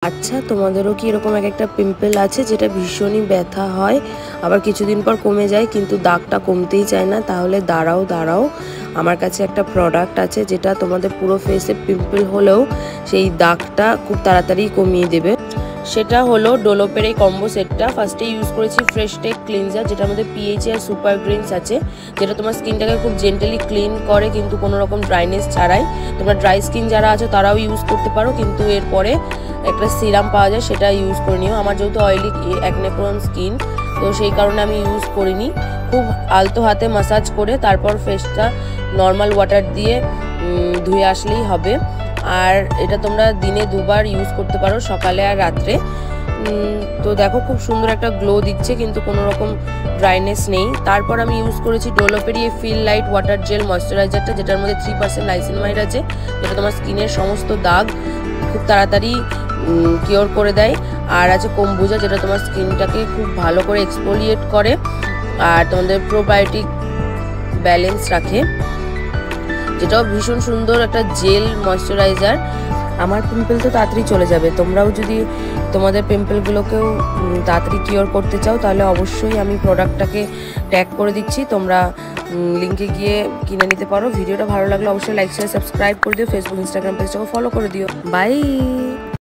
আচ্ছা, তোমাদেরও কি এরকম একটা পিম্পল আছে যেটা ভীষণই ব্যথা হয়, আবার কিছুদিন পর কমে যায় কিন্তু দাগটা কমতেই চায় না? তাহলে দাঁড়াও, আমার কাছে একটা প্রোডাক্ট আছে যেটা তোমাদের পুরো ফেসে পিম্পল হলেও সেই দাগটা খুব তাড়াতাড়ি কমিয়ে দেবে। সেটা হলো ডোলোপের এই কম্বো সেটটা। ফার্স্টে ইউজ করেছি ফ্রেশ টেক ক্লিনজার, যেটার মধ্যে পিএইচ আর সুপার গ্রিনস আছে, যেটা তোমার স্কিনটাকে খুব জেন্টালি ক্লিন করে কিন্তু কোনো রকম ড্রাইনেস ছাড়াই। তোমরা ড্রাই স্কিন যারা আছো তারাও ইউজ করতে পারো, কিন্তু এরপরে একটা সিরাম পাওয়া যায় সেটা ইউজ করে নিও। আমার যেহেতু অয়েলি অ্যাকনে প্রোন স্কিন, তো সেই কারণে আমি ইউজ করিনি। খুব আলতো হাতে মাসাজ করে তারপর ফেসটা নর্মাল ওয়াটার দিয়ে ধুয়ে আসলেই হবে। আর এটা তোমরা দিনে দুবার ইউজ করতে পারো, সকালে আর রাত্রে। তো দেখো খুব সুন্দর একটা গ্লো দিচ্ছে কিন্তু কোনো রকম ড্রাইনেস নেই। তারপর আমি ইউজ করেছি ডোলোপেরি ফিল লাইট ওয়াটার জেল ময়শ্চারাইজারটা, যেটার মধ্যে 3% নাইসিনামাইড আছে, যেটা তোমার স্কিনের সমস্ত দাগ খুব তাড়াতাড়ি কিওর করে দেয়। আর আছে কম্বুজা, যেটা তোমার স্কিনটাকে খুব ভালো করে এক্সফোলিয়েট করে আর তোমাদের প্রোবায়োটিক ব্যালেন্স রাখে, যেটাও ভীষণ সুন্দর একটা জেল ময়শ্চারাইজার। আমার পিম্পল তো তাড়াতাড়ি চলে যাবে, তোমরাও যদি তোমাদের পিম্পলগুলোকেও তাড়াতাড়ি কিওর করতে চাও তাহলে অবশ্যই আমি প্রোডাক্টটাকে ট্যাগ করে দিচ্ছি, তোমরা লিঙ্কে গিয়ে কিনে নিতে পারো। ভিডিওটা ভালো লাগলে অবশ্যই লাইক শেয়ার সাবস্ক্রাইব করে দিও, ফেসবুক ইনস্টাগ্রাম পেজটাকে ফলো করে দিও। বাই।